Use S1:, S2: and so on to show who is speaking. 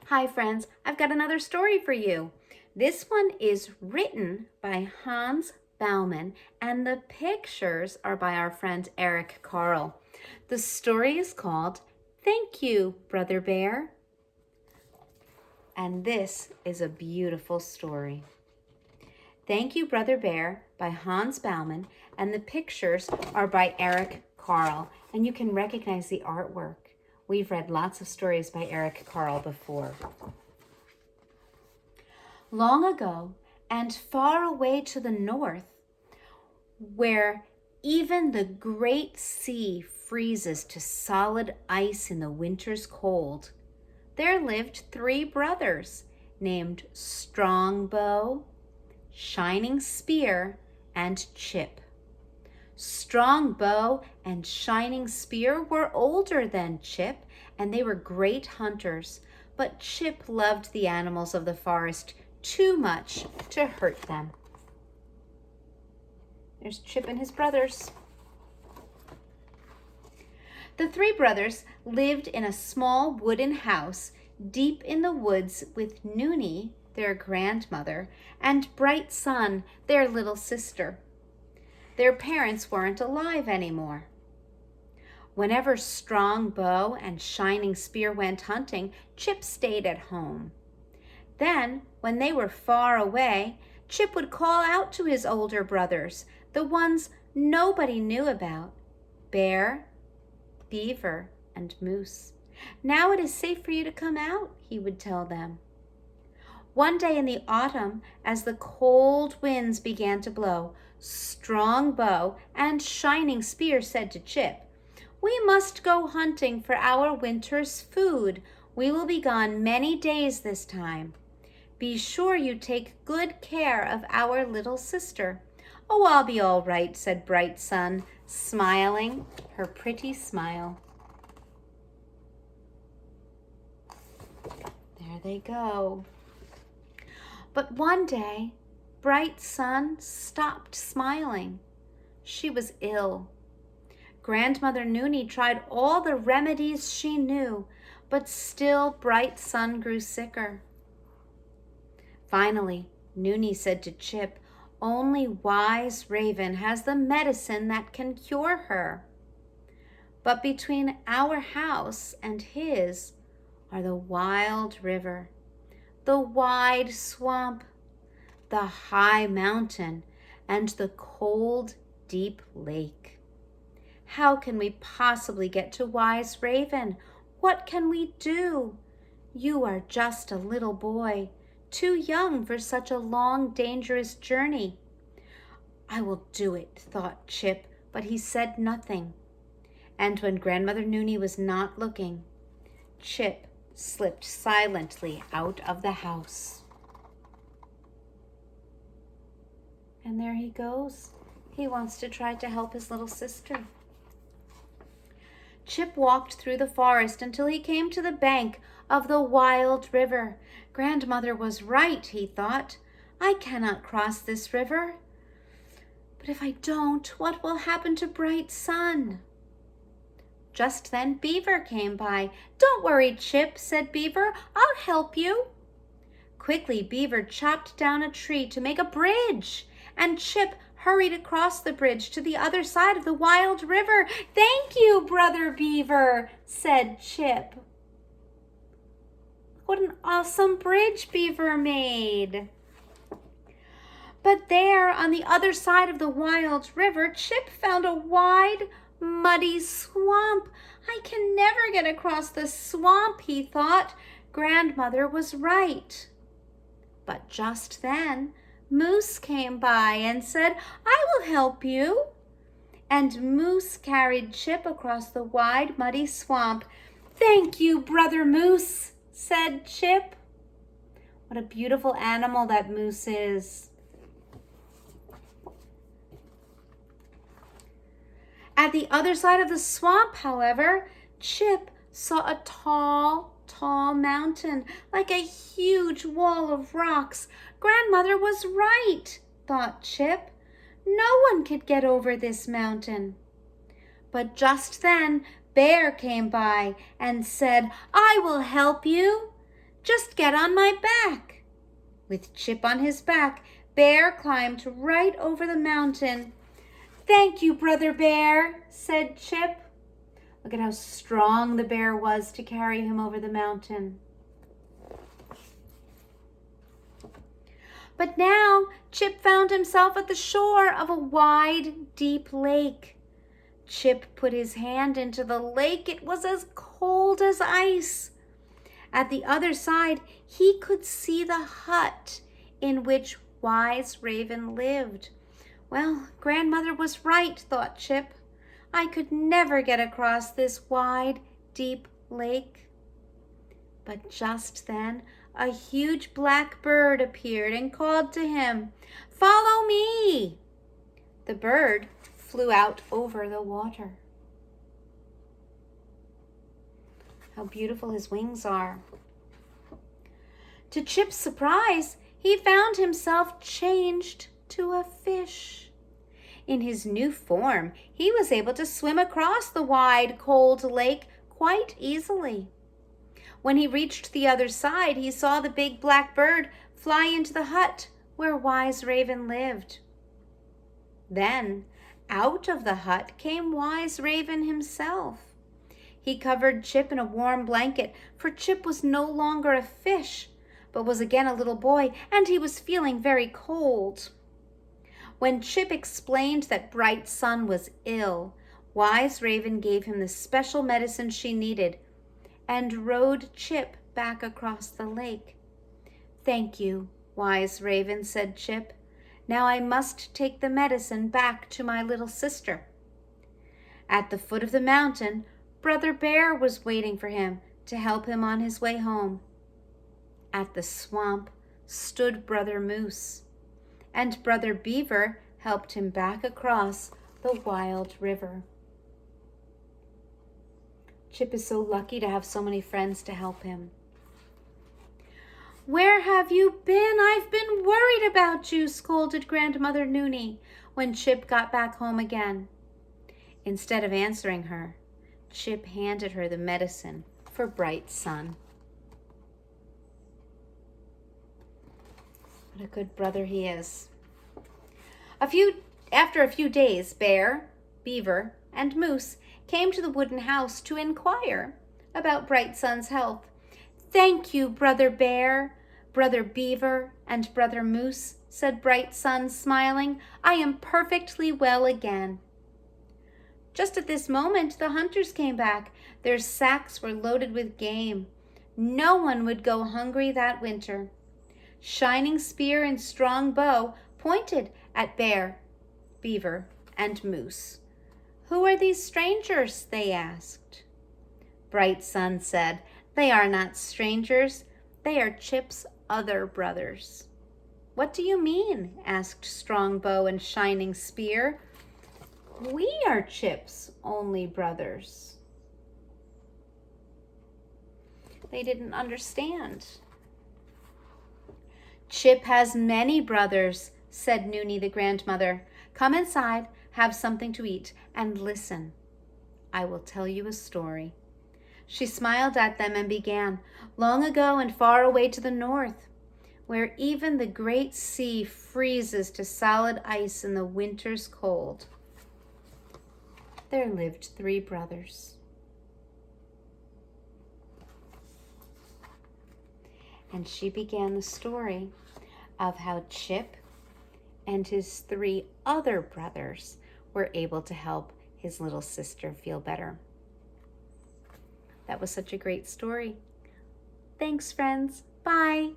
S1: Hi friends, I've got another story for you. This one is written by Hans Bauman and the pictures are by our friend Eric Carle. The story is called Thank You, Brother Bear. And this is a beautiful story. Thank You, Brother Bear by Hans Bauman and the pictures are by Eric Carle. And you can recognize the artwork. We've read lots of stories by Eric Carle before. Long ago, and far away to the north, where even the great sea freezes to solid ice in the winter's cold, there lived 3 brothers named Strongbow, Shining Spear, and Chip. Strongbow and Shining Spear were older than Chip, and they were great hunters, but Chip loved the animals of the forest too much to hurt them. There's Chip and his brothers. The 3 brothers lived in a small wooden house deep in the woods with Noonie, their grandmother, and Bright Sun, their little sister. Their parents weren't alive anymore. Whenever Strongbow and Shining Spear went hunting, Chip stayed at home. Then, when they were far away, Chip would call out to his older brothers, the ones nobody knew about, Bear, Beaver, and Moose. Now it is safe for you to come out, he would tell them. One day in the autumn, as the cold winds began to blow, Strongbow and Shining Spear said to Chip, "We must go hunting for our winter's food. We will be gone many days this time. Be sure you take good care of our little sister." "Oh, I'll be all right," said Bright Sun, smiling her pretty smile. There they go. But one day, Bright Sun stopped smiling. She was ill. Grandmother Noonie tried all the remedies she knew, but still Bright Sun grew sicker. Finally, Noonie said to Chip, "Only Wise Raven has the medicine that can cure her. But between our house and his are the wild river, the wide swamp, the high mountain, and the cold, deep lake. How can we possibly get to Wise Raven? What can we do? You are just a little boy, too young for such a long, dangerous journey." "I will do it," thought Chip, but he said nothing. And when Grandmother Noonie was not looking, Chip slipped silently out of the house. And there he goes. He wants to try to help his little sister. Chip walked through the forest until he came to the bank of the wild river. Grandmother was right, he thought. I cannot cross this river. But if I don't, what will happen to Bright Sun? Just then Beaver came by. "Don't worry, Chip," said Beaver. "I'll help you." Quickly, Beaver chopped down a tree to make a bridge, and Chip hurried across the bridge to the other side of the wild river. "Thank you, Brother Beaver," said Chip. What an awesome bridge Beaver made. But there, on the other side of the wild river, Chip found a wide, muddy swamp. "I can never get across the swamp," he thought. Grandmother was right. But just then, Moose came by and said, "I will help you." And Moose carried Chip across the wide, muddy swamp. "Thank you, Brother Moose," said Chip. What a beautiful animal that Moose is. At the other side of the swamp, however, Chip saw a tall mountain, like a huge wall of rocks. Grandmother was right, thought Chip. No one could get over this mountain. But just then, Bear came by and said, "I will help you." Just get on my back." With Chip on his back, Bear climbed right over the mountain. "Thank you, Brother Bear," said Chip. Look at how strong the bear was to carry him over the mountain. But now Chip found himself at the shore of a wide, deep lake. Chip put his hand into the lake. It was as cold as ice. At the other side, he could see the hut in which Wise Raven lived. Well, Grandmother was right, thought Chip. I could never get across this wide, deep lake. But just then, a huge black bird appeared and called to him, "Follow me!" The bird flew out over the water. How beautiful his wings are. To Chip's surprise, he found himself changed to a fish. In his new form, he was able to swim across the wide, cold lake quite easily. When he reached the other side, he saw the big black bird fly into the hut where Wise Raven lived. Then, out of the hut came Wise Raven himself. He covered Chip in a warm blanket, for Chip was no longer a fish, but was again a little boy, and he was feeling very cold. When Chip explained that Bright Sun was ill, Wise Raven gave him the special medicine she needed and rowed Chip back across the lake. "Thank you, Wise Raven," said Chip. "Now I must take the medicine back to my little sister." At the foot of the mountain, Brother Bear was waiting for him to help him on his way home. At the swamp stood Brother Moose, and Brother Beaver helped him back across the wild river. Chip is so lucky to have so many friends to help him. "Where have you been? I've been worried about you," scolded Grandmother Noonie when Chip got back home again. Instead of answering her, Chip handed her the medicine for Bright Sun. What a good brother he is. After a few days, Bear, Beaver, and Moose came to the wooden house to inquire about Bright Sun's health. "Thank you, Brother Bear, Brother Beaver, and Brother Moose," said Bright Sun, smiling. "I am perfectly well again." Just at this moment, the hunters came back. Their sacks were loaded with game. No one would go hungry that winter. Shining Spear and Strong Bow pointed at Bear, Beaver, and Moose. "Who are these strangers?" they asked. Bright Sun said, "They are not strangers. They are Chip's other brothers." "What do you mean?" asked Strong Bow and Shining Spear. "We are Chip's only brothers." They didn't understand. "Chip has many brothers," said Noonie the grandmother. "Come inside, have something to eat, and listen. I will tell you a story." She smiled at them and began, "Long ago and far away to the north, where even the great sea freezes to solid ice in the winter's cold, there lived 3 brothers. And she began the story of how Chip and his 3 other brothers were able to help his little sister feel better. That was such a great story. Thanks, friends. Bye.